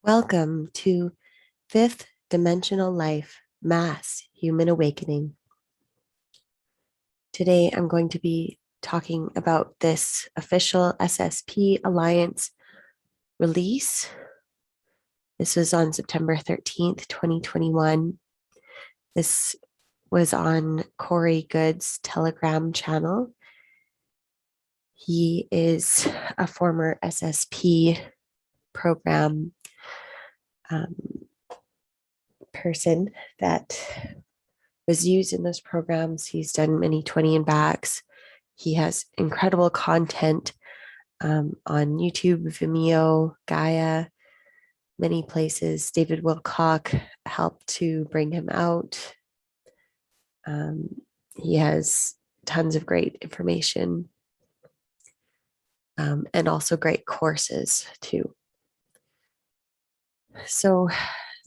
Welcome to Fifth Dimensional Life Mass Human Awakening. Today I'm going to be talking about this official SSP Alliance release. This was on September 13th, 2021. This was on Goode's Telegram channel. He is a former SSP program person that was used in those programs. He's done many 20 and backs. He has incredible content on YouTube, Vimeo, Gaia, many places. David Wilcock helped to bring him out. He has tons of great information and also great courses too. So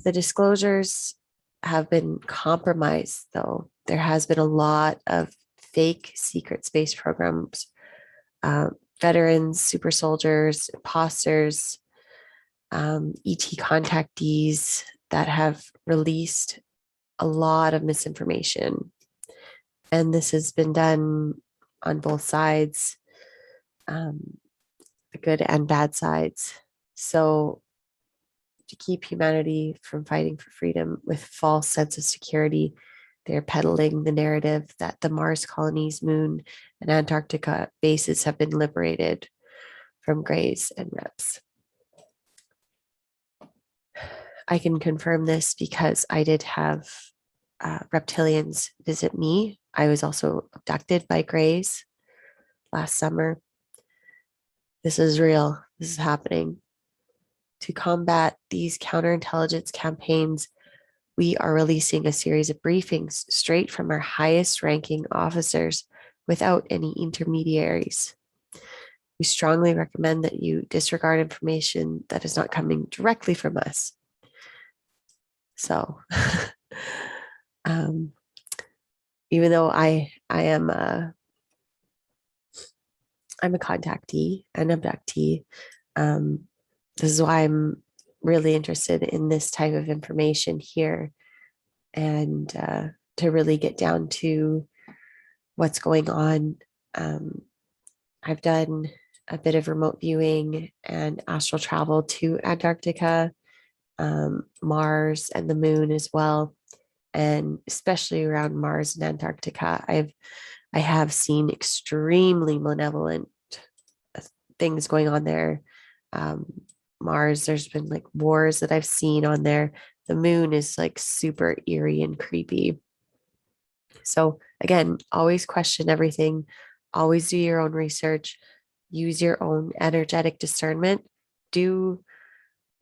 the disclosures have been compromised, though. There has been a lot of fake secret space programs, veterans, super soldiers, imposters, ET contactees that have released a lot of misinformation. And this has been done on both sides, the good and bad sides. So to keep humanity from fighting for freedom with false sense of security, they're peddling the narrative that the Mars colonies, Moon, and Antarctica bases have been liberated from Greys and Reps. I can confirm this because I did have reptilians visit me. I was also abducted by Greys last summer. This is real. This is happening. To combat these counterintelligence campaigns, we are releasing a series of briefings straight from our highest ranking officers without any intermediaries. We strongly recommend that you disregard information that is not coming directly from us. So, even though I'm a contactee and abductee, this is why I'm really interested in this type of information here, and to really get down to what's going on. I've done a bit of remote viewing and astral travel to Antarctica, Mars, and the moon as well. And especially around Mars and Antarctica, I have seen extremely malevolent things going on there. Mars, there's been like wars that I've seen on there. The moon is like super eerie and creepy. So again, always question everything. Always do your own research. Use your own energetic discernment. Do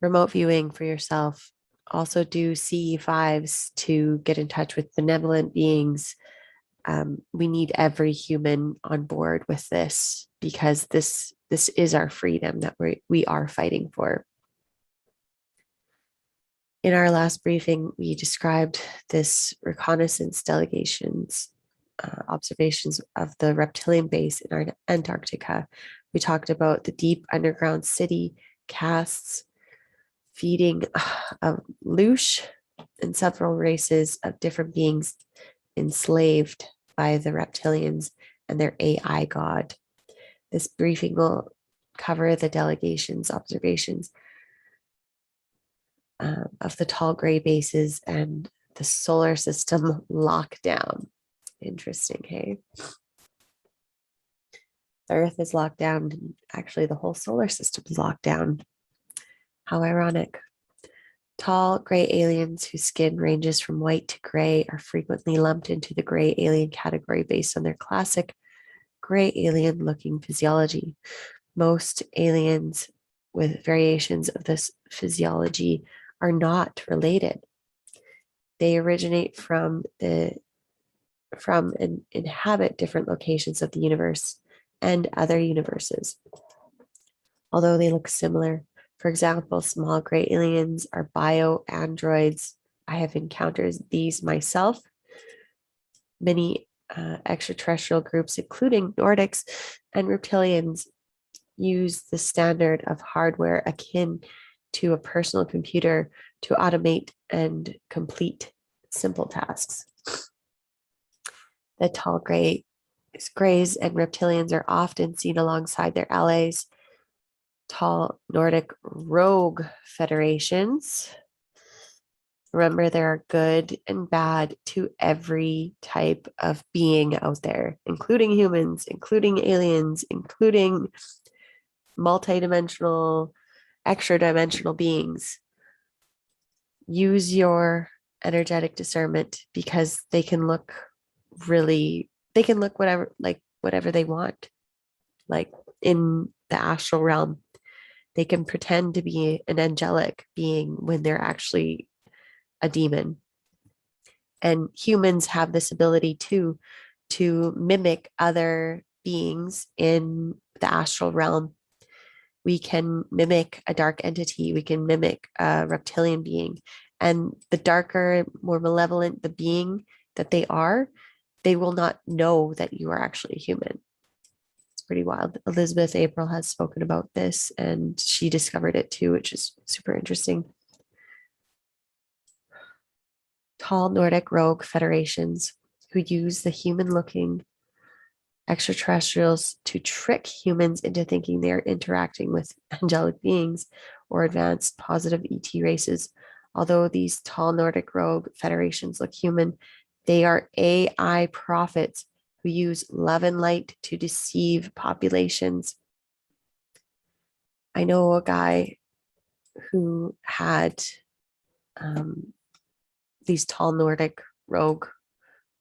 remote viewing for yourself. Also do CE5s to get in touch with benevolent beings. We need every human on board with this because this is our freedom that we are fighting for. In our last briefing, we described this reconnaissance delegation's observations of the reptilian base in Antarctica. We talked about the deep underground city, castes, feeding of Lush, and several races of different beings enslaved by the reptilians and their AI god. This briefing will cover the delegation's observations of the tall gray bases and the solar system lockdown. Interesting, hey? The Earth is locked down, and actually the whole solar system is locked down. How ironic. Tall gray aliens whose skin ranges from white to gray are frequently lumped into the gray alien category based on their classic gray alien looking physiology. Most aliens with variations of this physiology are not related. They originate from and inhabit different locations of the universe and other universes. Although they look similar, for example, small gray aliens are bio-androids. I have encountered these myself. Many extraterrestrial groups, including Nordics and reptilians, use the standard of hardware akin to a personal computer to automate and complete simple tasks. The tall grays and reptilians are often seen alongside their allies, tall Nordic rogue federations. Remember, there are good and bad to every type of being out there, including humans, including aliens, including multidimensional, extra dimensional beings. Use your energetic discernment because they can look whatever, like whatever they want. Like in the astral realm, they can pretend to be an angelic being when they're actually a demon. And humans have this ability too to mimic other beings in the astral realm. We can mimic a dark entity, we can mimic a reptilian being. And the darker, more malevolent the being that they will not know that you are actually human. It's pretty wild. Elizabeth April has spoken about this and she discovered it too, which is super interesting. Tall Nordic rogue federations who use the human looking extraterrestrials to trick humans into thinking they are interacting with angelic beings or advanced positive ET races. Although these tall Nordic rogue federations look human, they are AI prophets who use love and light to deceive populations. I know a guy who had these tall Nordic rogue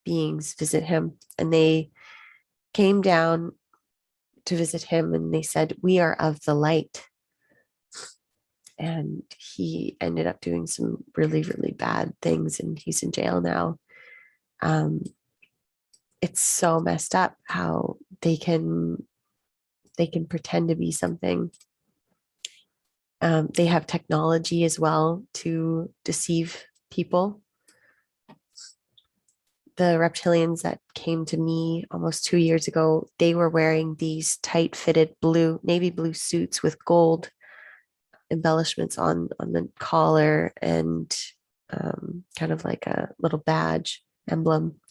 beings visit him, and they came down to visit him and they said, "We are of the light." And he ended up doing some really, really bad things and he's in jail now. It's so messed up how they can pretend to be something. They have technology as well to deceive people. The reptilians that came to me almost 2 years ago, they were wearing these tight fitted navy blue suits with gold embellishments on the collar and kind of like a little badge emblem.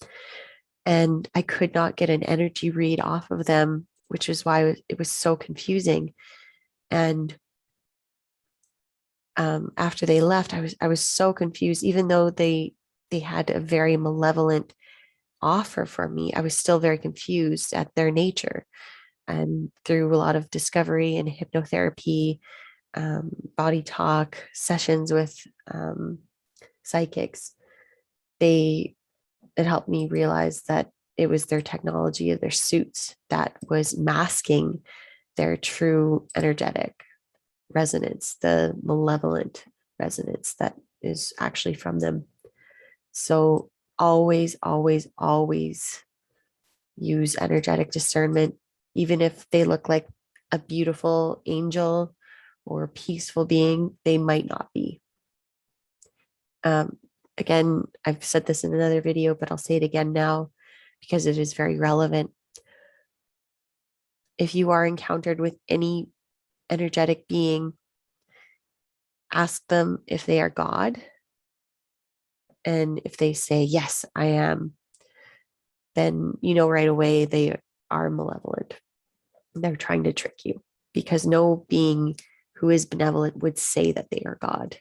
And I could not get an energy read off of them, which is why it was so confusing. And after they left, I was so confused, even though they had a very malevolent offer for me. I was still very confused at their nature. And through a lot of discovery and hypnotherapy, body talk sessions with psychics, it helped me realize that it was their technology of their suits that was masking their true energetic resonance, the malevolent resonance that is actually from them. So always, always, always use energetic discernment, even if they look like a beautiful angel or a peaceful being, they might not be. Again, I've said this in another video, but I'll say it again now because it is very relevant. If you are encountered with any energetic being, ask them if they are God. And if they say, "Yes, I am," then you know right away they are malevolent. They're trying to trick you because no being who is benevolent would say that they are God.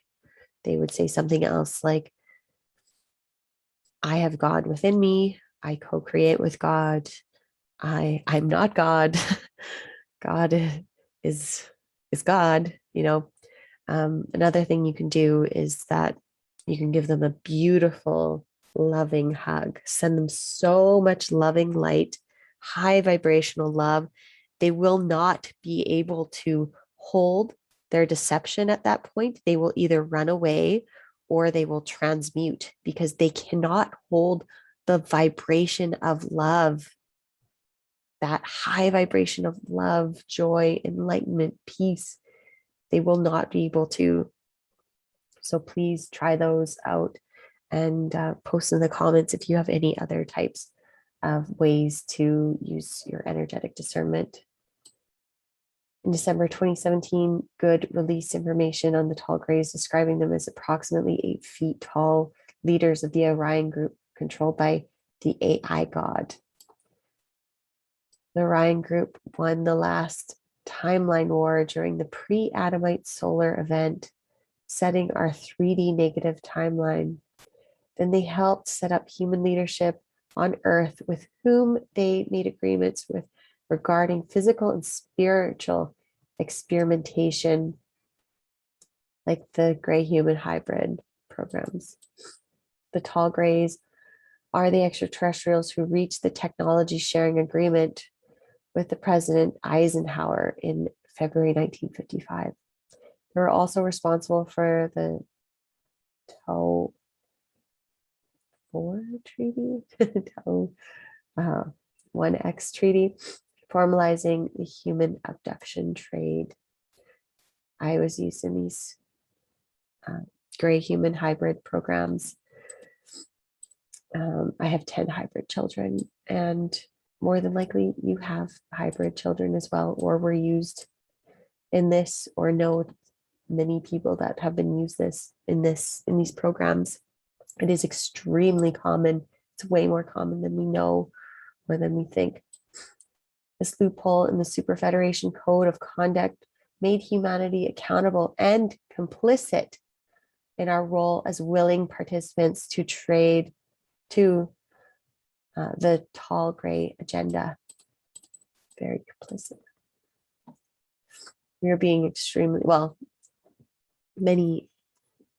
They would say something else like, "I have God within me. I co-create with God. I'm not God. God is God." Another thing you can do is that you can give them a beautiful, loving hug. Send them so much loving light, high vibrational love. They will not be able to hold their deception at that point. They will either run away or they will transmute because they cannot hold the vibration of love, that high vibration of love, joy, enlightenment, peace. They will not be able to. So please try those out and post in the comments if you have any other types of ways to use your energetic discernment. In December 2017, Goode released information on the tall grays, describing them as approximately 8 feet tall leaders of the Orion group controlled by the AI god. The Orion group won the last timeline war during the pre-Adamite solar event, setting our 3D negative timeline. Then they helped set up human leadership on Earth with whom they made agreements with regarding physical and spiritual experimentation, like the gray human hybrid programs. The tall grays are the extraterrestrials who reached the technology sharing agreement with the President Eisenhower in February 1955. They were also responsible for the Tau 4 treaty, Tau 1X treaty, formalizing the human abduction trade. I was used in these gray human hybrid programs. I have 10 hybrid children, and more than likely you have hybrid children as well, or were used in this, or know many people that have been used in these programs. It is extremely common. It's way more common than we know or than we think. This loophole in the Super Federation Code of Conduct made humanity accountable and complicit in our role as willing participants to trade to the tall gray agenda. Very complicit. We are being extremely, well, many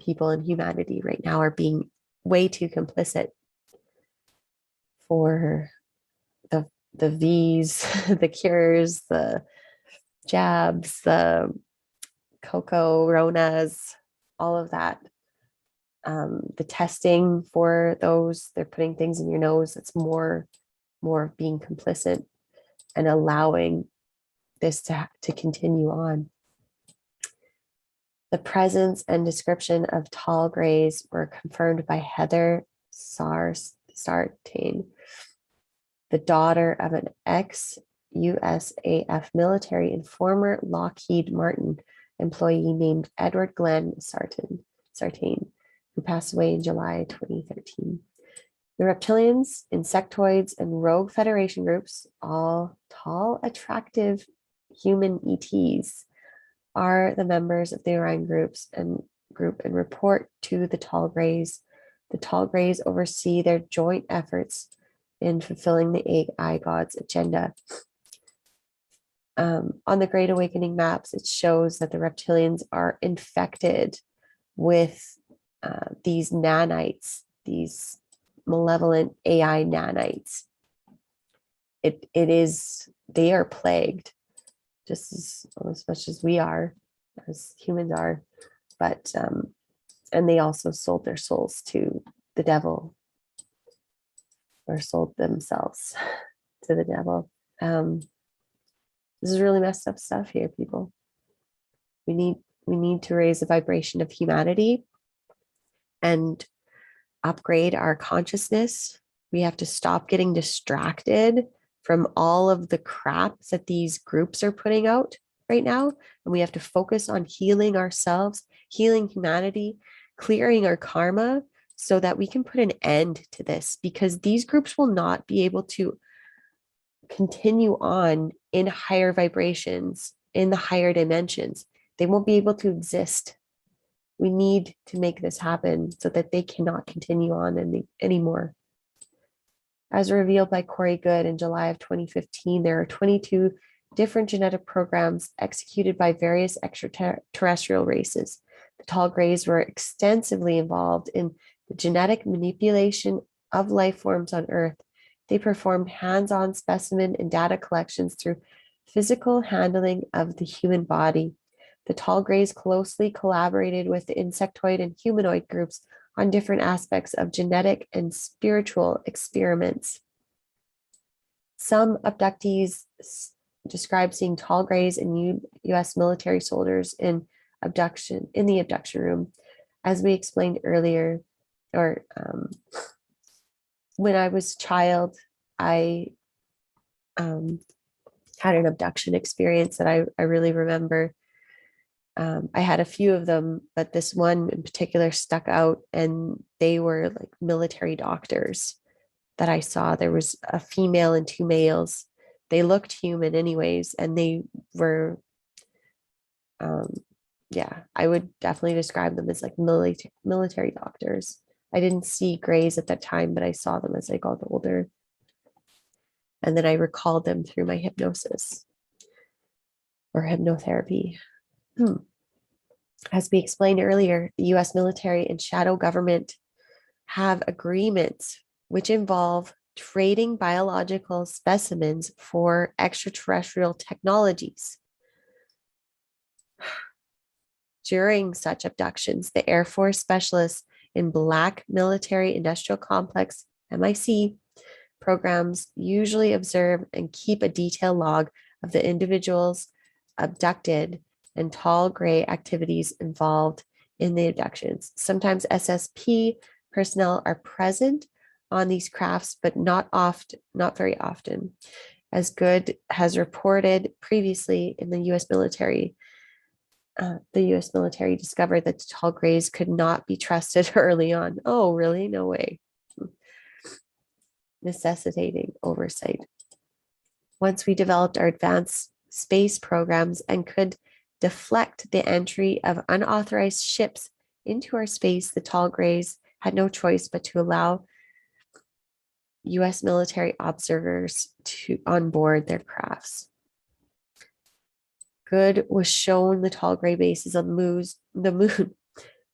people in humanity right now are being way too complicit for the V's, the cures, the jabs, the cocoa ronas, all of that. The testing for those, they're putting things in your nose. It's more of being complicit and allowing this to continue on. The presence and description of tall grays were confirmed by Heather Sartain, the daughter of an ex-USAF military and former Lockheed Martin employee named Edward Glenn Sartain, who passed away in July 2013. The reptilians, insectoids, and rogue Federation groups, all tall, attractive human ETs, are the members of the Orion group and report to the tall grays. The tall grays oversee their joint efforts in fulfilling the AI God's agenda. On the Great Awakening maps, it shows that the reptilians are infected with these nanites, these malevolent AI nanites. They are plagued just as much as we are, as humans are, but and they also sold their souls to the devil, or sold themselves to the devil. This is really messed up stuff here, people. We need to raise the vibration of humanity and upgrade our consciousness. We have to stop getting distracted from all of the crap that these groups are putting out right now. And we have to focus on healing ourselves, healing humanity, clearing our karma so that we can put an end to this, because these groups will not be able to continue on in higher vibrations, in the higher dimensions. They won't be able to exist. We need to make this happen so that they cannot continue on anymore. As revealed by Corey Goode in July of 2015, there are 22 different genetic programs executed by various extraterrestrial races. The tall grays were extensively involved in the genetic manipulation of life forms on Earth. They performed hands-on specimen and data collections through physical handling of the human body. The tall grays closely collaborated with the insectoid and humanoid groups on different aspects of genetic and spiritual experiments. Some abductees describe seeing tall grays and U.S. military soldiers in the abduction room. As we explained earlier, or when I was a child, I had an abduction experience that I really remember. I had a few of them, but this one in particular stuck out, and they were like military doctors that I saw. There was a female and two males. They looked human, anyways, and they were, um, yeah, I would definitely describe them as like military doctors. I didn't see grays at that time, but I saw them as I got older. And then I recalled them through my hypnosis or hypnotherapy. As we explained earlier, the US military and shadow government have agreements which involve trading biological specimens for extraterrestrial technologies. During such abductions, the Air Force specialists in Black Military Industrial Complex, MIC, programs usually observe and keep a detailed log of the individuals abducted and tall gray activities involved in the abductions. Sometimes SSP personnel are present on these crafts, but not very often. As Goode has reported previously in the US military, discovered that the tall grays could not be trusted early on. Oh, really? No way. Necessitating oversight. Once we developed our advanced space programs and could deflect the entry of unauthorized ships into our space, the tall grays had no choice but to allow US military observers on board their crafts. Goode was shown the tall gray bases on the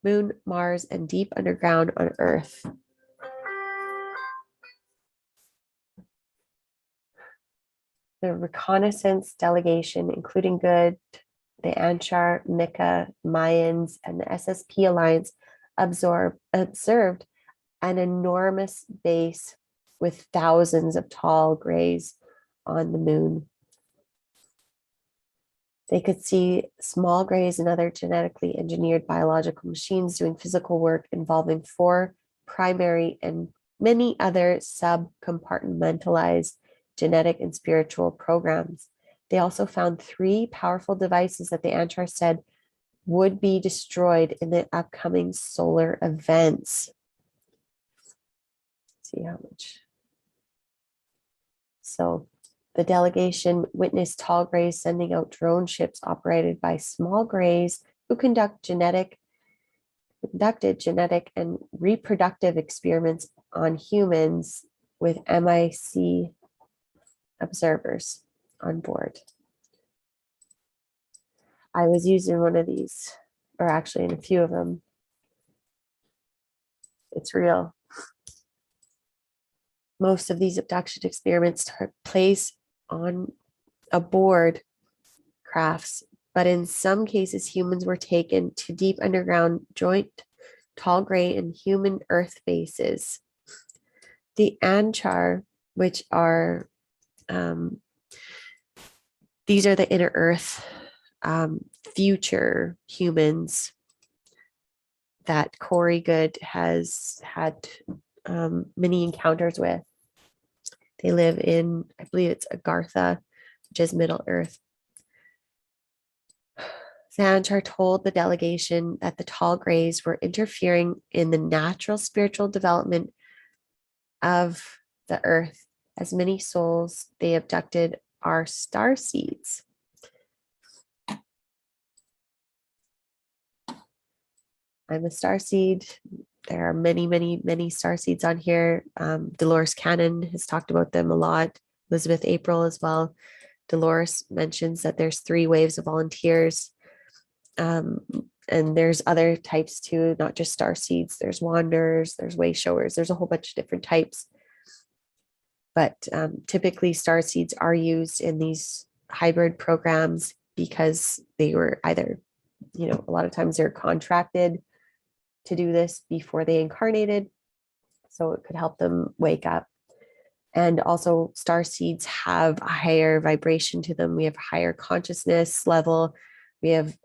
moon, Mars, and deep underground on Earth. The reconnaissance delegation, including Goode, the Anshar, Mika, Mayans, and the SSP Alliance, observed an enormous base with thousands of tall grays on the moon. They could see small grays and other genetically engineered biological machines doing physical work involving 4 primary and many other sub-compartmentalized genetic and spiritual programs. They also found 3 powerful devices that the Anshar said would be destroyed in the upcoming solar events. Let's see how much. So the delegation witnessed tall grays sending out drone ships operated by small grays who conducted genetic and reproductive experiments on humans with MIC observers on board. I was using one of these, or actually in a few of them. It's real. Most of these abduction experiments took place on aboard crafts, but in some cases, humans were taken to deep underground joint, tall gray, and human Earth bases. The Anshar, which are these are the inner Earth future humans that Corey Goode has had many encounters with. They live in, I believe it's Agartha, which is Middle Earth. Anshar told the delegation that the tall grays were interfering in the natural spiritual development of the Earth, as many souls they abducted are starseeds. I'm a starseed. There are many, many, many starseeds on here. Dolores Cannon has talked about them a lot. Elizabeth April as well. Dolores mentions that there's 3 waves of volunteers. And there's other types too, not just starseeds. There's wanderers, there's way showers. There's a whole bunch of different types. But typically starseeds are used in these hybrid programs because they were either, a lot of times they're contracted to do this before they incarnated, so it could help them wake up. And also starseeds have a higher vibration to them. We have higher consciousness level. We have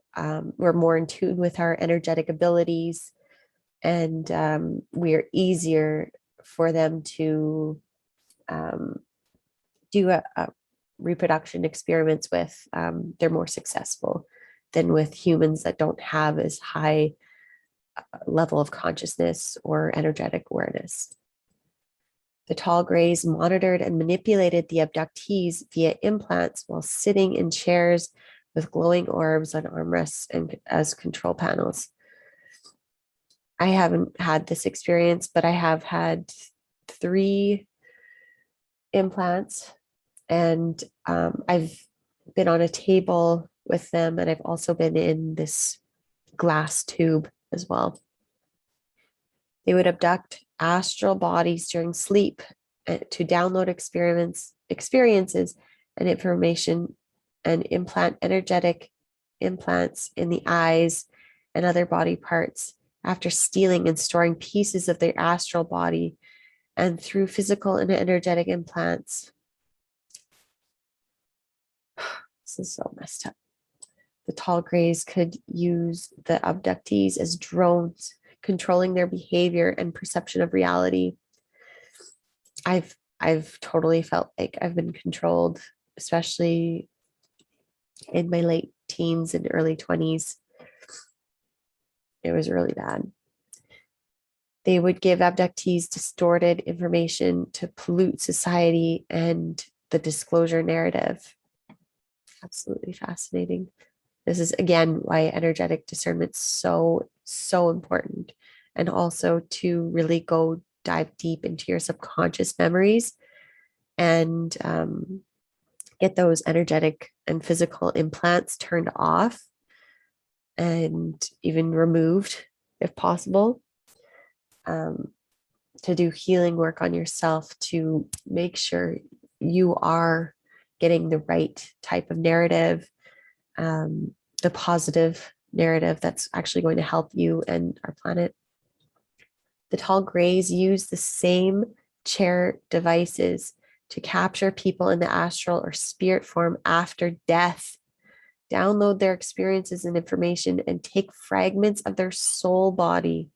we're more in tune with our energetic abilities, and we are easier for them to do reproduction experiments with, they're more successful than with humans that don't have as high level of consciousness or energetic awareness. The tall grays monitored and manipulated the abductees via implants while sitting in chairs with glowing orbs on armrests and as control panels. I haven't had this experience, but I have had 3 implants, and I've been on a table with them, and I've also been in this glass tube as well. They would abduct astral bodies during sleep to download experiences and information, and implant energetic implants in the eyes and other body parts after stealing and storing pieces of their astral body, and through physical and energetic implants. This is so messed up. The tall grays could use the abductees as drones, controlling their behavior and perception of reality. I've totally felt like I've been controlled, especially in my late teens and early 20s. It was really bad. They would give abductees distorted information to pollute society and the disclosure narrative. Absolutely fascinating. This is, again, why energetic discernment's so important. And also to really go dive deep into your subconscious memories and get those energetic and physical implants turned off and even removed if possible. To do healing work on yourself to make sure you are getting the right type of narrative, the positive narrative that's actually going to help you and our planet. The tall grays use the same chair devices to capture people in the astral or spirit form after death, download their experiences and information, and take fragments of their soul body.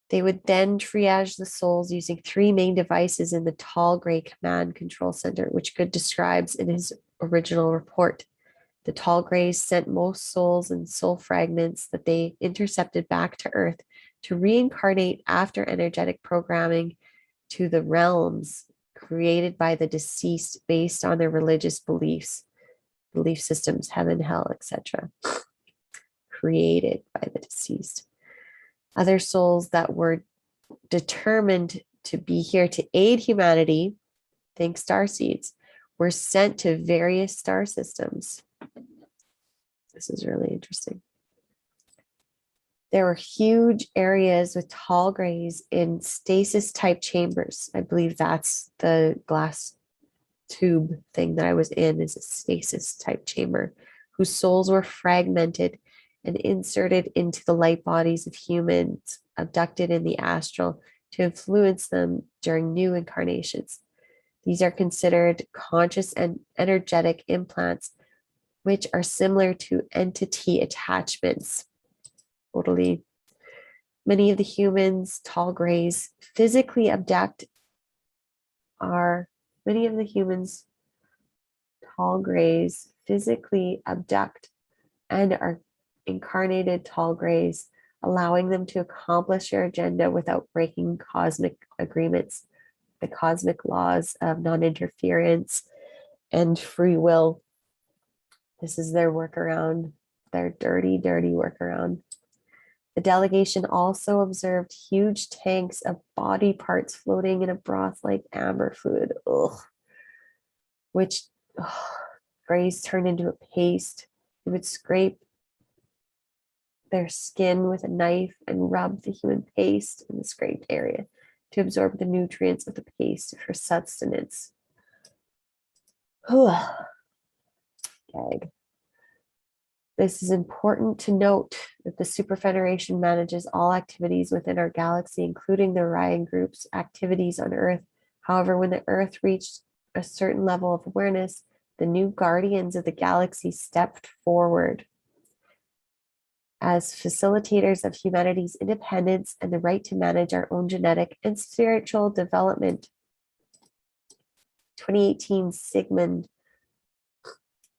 They would then triage the souls using 3 main devices in the tall gray command control center, which Goode describes in his original report. The tall grays sent most souls and soul fragments that they intercepted back to Earth to reincarnate after energetic programming to the realms created by the deceased based on their religious belief systems, heaven, hell, etc. Created by the deceased. Other souls that were determined to be here to aid humanity, think starseeds, were sent to various star systems. This is really interesting. There were huge areas with tall grays in stasis type chambers. I believe that's the glass tube thing that I was in, is a stasis type chamber, whose souls were fragmented and inserted into the light bodies of humans abducted in the astral to influence them during new incarnations. These are considered conscious and energetic implants, which are similar to entity attachments. Totally. Many of the humans, tall grays, physically abduct and are incarnated tall grays, allowing them to accomplish their agenda without breaking cosmic agreements, the cosmic laws of non-interference and free will. This is their workaround, their dirty, dirty workaround. The delegation also observed huge tanks of body parts floating in a broth-like amber fluid, which grays turned into a paste. It would scrape their skin with a knife and rub the human paste in the scraped area to absorb the nutrients of the paste for sustenance. Gag. This is important to note that the Super Federation manages all activities within our galaxy, including the Orion Group's activities on Earth. However, when the Earth reached a certain level of awareness, the new guardians of the galaxy stepped forward as facilitators of humanity's independence and the right to manage our own genetic and spiritual development. 2018 Sigmund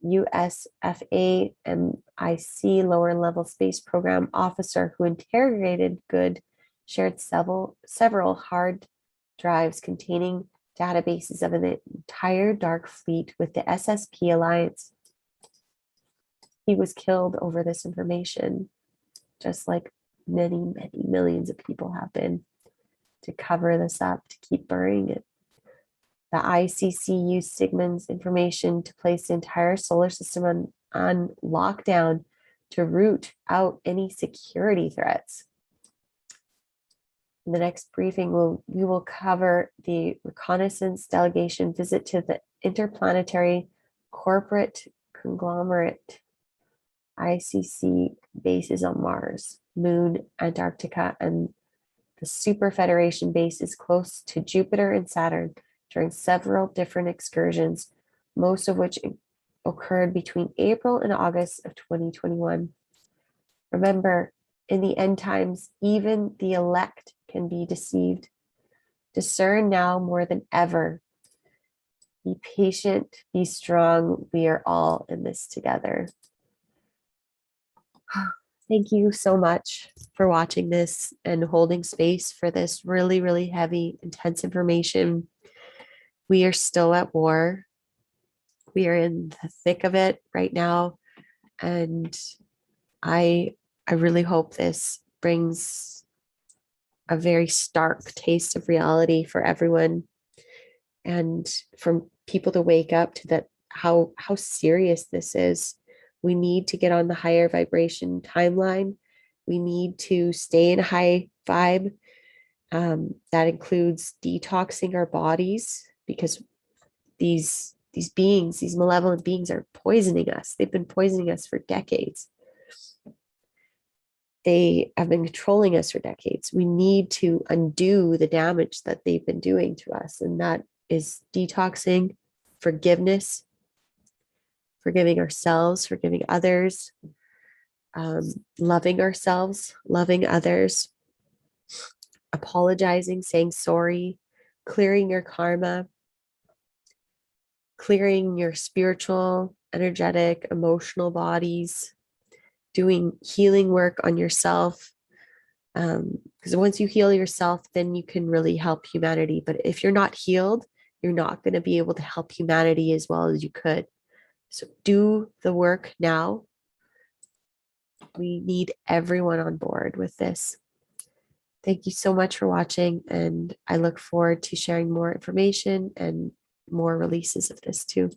USFA MIC lower level space program officer who interrogated Goode shared several hard drives containing databases of an entire dark fleet with the SSP Alliance. He was killed over this information, just like many, many millions of people have been, to cover this up, to keep burying it. The ICC used Sigmund's information to place the entire solar system on lockdown to root out any security threats. In the next briefing, we will cover the reconnaissance delegation visit to the interplanetary corporate conglomerate ICC bases on Mars, Moon, Antarctica, and the Super Federation bases close to Jupiter and Saturn during several different excursions, most of which occurred between April and August of 2021. Remember, in the end times, even the elect can be deceived. Discern now more than ever. Be patient, be strong. We are all in this together. Thank you so much for watching this and holding space for this really, really heavy, intense information. We are still at war. We are in the thick of it right now. And I really hope this brings a very stark taste of reality for everyone, and from people to wake up to that, how serious this is. We need to get on the higher vibration timeline. We need to stay in a high vibe. That includes detoxing our bodies, because these beings, these malevolent beings, are poisoning us. They've been poisoning us for decades. They have been controlling us for decades. We need to undo the damage that they've been doing to us. And that is detoxing, forgiveness, forgiving ourselves, forgiving others, loving ourselves, loving others, apologizing, saying sorry, clearing your karma, clearing your spiritual, energetic, emotional bodies, doing healing work on yourself. Because once you heal yourself, then you can really help humanity. But if you're not healed, you're not going to be able to help humanity as well as you could. So do the work now. We need everyone on board with this. Thank you so much for watching, and I look forward to sharing more information and more releases of this too.